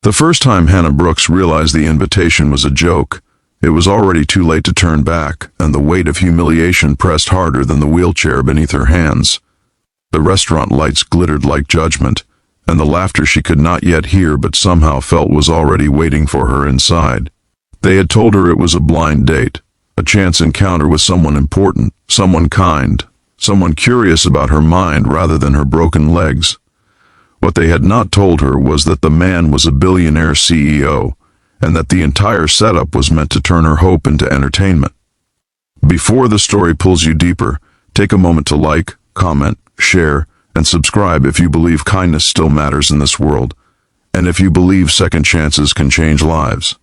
The first time Hannah Brooks realized the invitation was a joke, it was already too late to turn back, and the weight of humiliation pressed harder than the wheelchair beneath her hands. The restaurant lights glittered like judgment, and the laughter she could not yet hear but somehow felt was already waiting for her inside. They had told her it was a blind date, a chance encounter with someone important, someone kind, someone curious about her mind rather than her broken legs. What they had not told her was that the man was a billionaire CEO, and that the entire setup was meant to turn her hope into entertainment. Before the story pulls you deeper, take a moment to like, comment, share, and subscribe if you believe kindness still matters in this world, and if you believe second chances can change lives.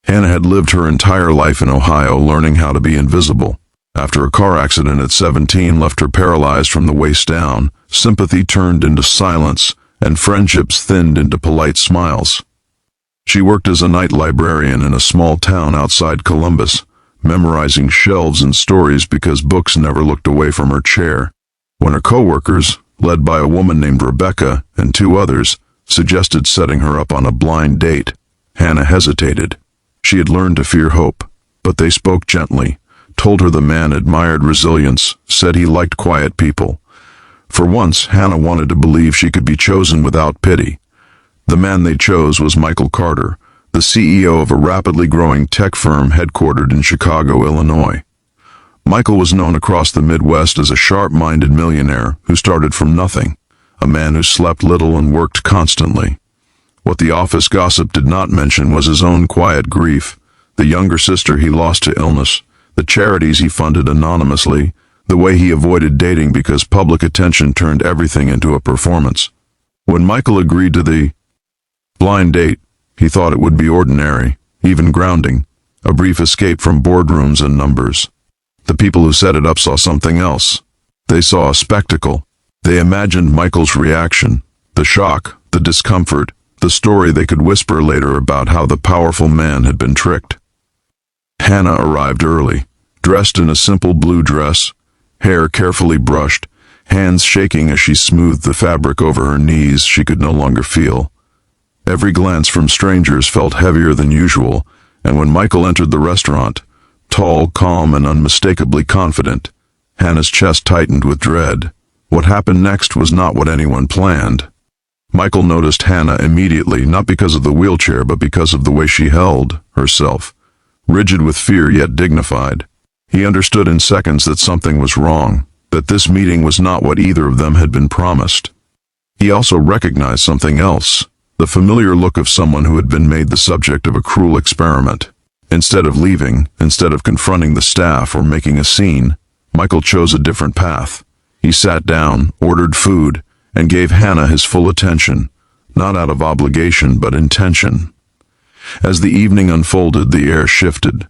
Hannah had lived her entire life in Ohio learning how to be invisible. After a car accident at 17 left her paralyzed from the waist down, sympathy turned into silence, and friendships thinned into polite smiles. She worked as a night librarian in a small town outside Columbus, memorizing shelves and stories because books never looked away from her chair. When her co-workers, led by a woman named Rebecca and two others, suggested setting her up on a blind date, Hannah hesitated. She had learned to fear hope, but they spoke gently, told her the man admired resilience, said he liked quiet people. For once, Hannah wanted to believe she could be chosen without pity. The man they chose was Michael Carter, the CEO of a rapidly growing tech firm headquartered in Chicago, Illinois. Michael was known across the Midwest as a sharp-minded millionaire who started from nothing, a man who slept little and worked constantly. What the office gossip did not mention was his own quiet grief, the younger sister he lost to illness, the charities he funded anonymously, the way he avoided dating because public attention turned everything into a performance. When Michael agreed to the blind date, he thought it would be ordinary, even grounding, a brief escape from boardrooms and numbers. The people who set it up saw something else. They saw a spectacle. They imagined Michael's reaction, the shock, the discomfort, the story they could whisper later about how the powerful man had been tricked. Hannah arrived early, dressed in a simple blue dress, hair carefully brushed, hands shaking as she smoothed the fabric over her knees she could no longer feel. Every glance from strangers felt heavier than usual, and when Michael entered the restaurant, tall, calm, and unmistakably confident, Hannah's chest tightened with dread. What happened next was not what anyone planned. Michael noticed Hannah immediately, not because of the wheelchair, but because of the way she held herself, rigid with fear yet dignified. He understood in seconds that something was wrong, that this meeting was not what either of them had been promised. He also recognized something else, the familiar look of someone who had been made the subject of a cruel experiment. Instead of leaving, instead of confronting the staff or making a scene, Michael chose a different path. He sat down, ordered food, and gave Hannah his full attention, not out of obligation but intention. As the evening unfolded, the air shifted.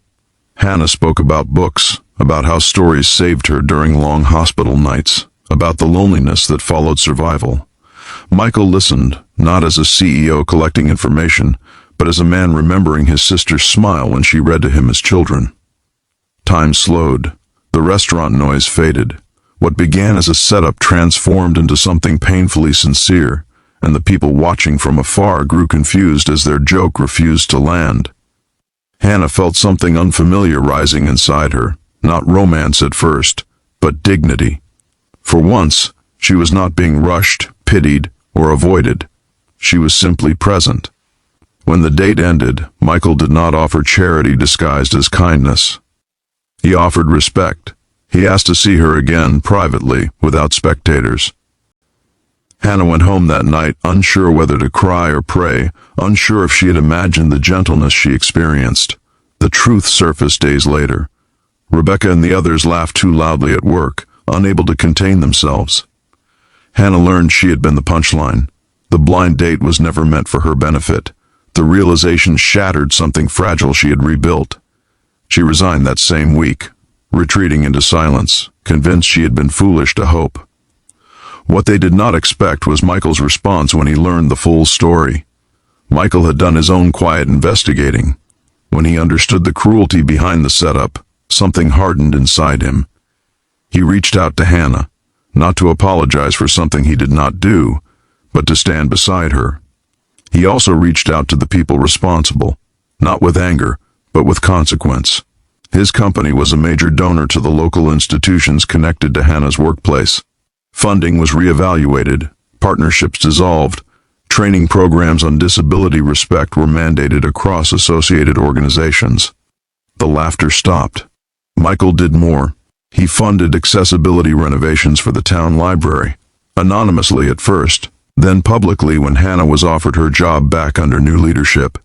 Hannah spoke about books, about how stories saved her during long hospital nights, about the loneliness that followed survival. Michael listened, not as a CEO collecting information, but as a man remembering his sister's smile when she read to him as children. Time slowed. The restaurant noise faded. What began as a setup transformed into something painfully sincere, and the people watching from afar grew confused as their joke refused to land. Hannah felt something unfamiliar rising inside her, not romance at first, but dignity. For once, she was not being rushed, pitied, or avoided. She was simply present. When the date ended, Michael did not offer charity disguised as kindness. He offered respect. He asked to see her again, privately, without spectators. Hannah went home that night, unsure whether to cry or pray, unsure if she had imagined the gentleness she experienced. The truth surfaced days later. Rebecca and the others laughed too loudly at work, unable to contain themselves. Hannah learned she had been the punchline. The blind date was never meant for her benefit. The realization shattered something fragile she had rebuilt. She resigned that same week, retreating into silence, convinced she had been foolish to hope. What they did not expect was Michael's response when he learned the full story. Michael had done his own quiet investigating. When he understood the cruelty behind the setup, something hardened inside him. He reached out to Hannah, not to apologize for something he did not do, but to stand beside her. He also reached out to the people responsible, not with anger, but with consequence. His company was a major donor to the local institutions connected to Hannah's workplace. Funding was reevaluated, partnerships dissolved, training programs on disability respect were mandated across associated organizations. The laughter stopped. Michael did more. He funded accessibility renovations for the town library, anonymously at first, then publicly when Hannah was offered her job back under new leadership.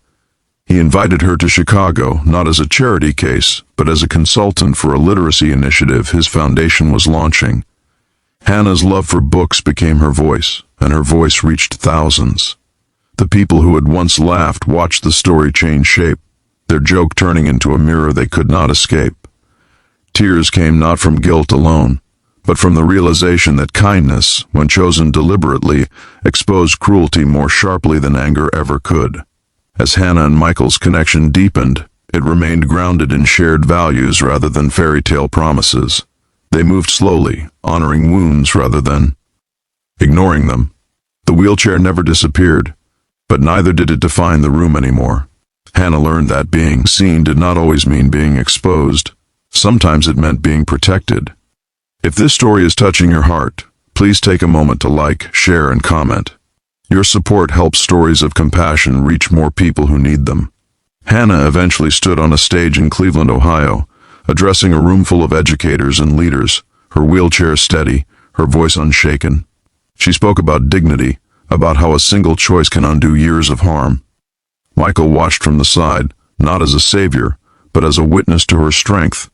He invited her to Chicago, not as a charity case, but as a consultant for a literacy initiative his foundation was launching. Hannah's love for books became her voice, and her voice reached thousands. The people who had once laughed watched the story change shape, their joke turning into a mirror they could not escape. Tears came not from guilt alone, but from the realization that kindness, when chosen deliberately, exposed cruelty more sharply than anger ever could. As Hannah and Michael's connection deepened, it remained grounded in shared values rather than fairy tale promises. They moved slowly, honoring wounds rather than ignoring them. The wheelchair never disappeared, but neither did it define the room anymore. Hannah learned that being seen did not always mean being exposed. Sometimes it meant being protected. If this story is touching your heart, please take a moment to like, share, and comment. Your support helps stories of compassion reach more people who need them. Hannah eventually stood on a stage in Cleveland, Ohio, addressing a room full of educators and leaders, her wheelchair steady, her voice unshaken. She spoke about dignity, about how a single choice can undo years of harm. Michael watched from the side, not as a savior, but as a witness to her strength.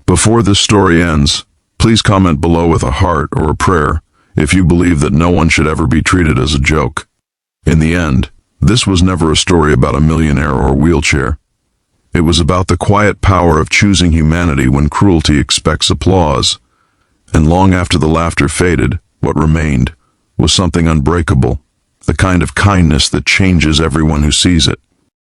Before this story ends, please comment below with a heart or a prayer if you believe that no one should ever be treated as a joke. In the end, this was never a story about a millionaire or a wheelchair. It was about the quiet power of choosing humanity when cruelty expects applause. And long after the laughter faded, what remained was something unbreakable, the kind of kindness that changes everyone who sees it.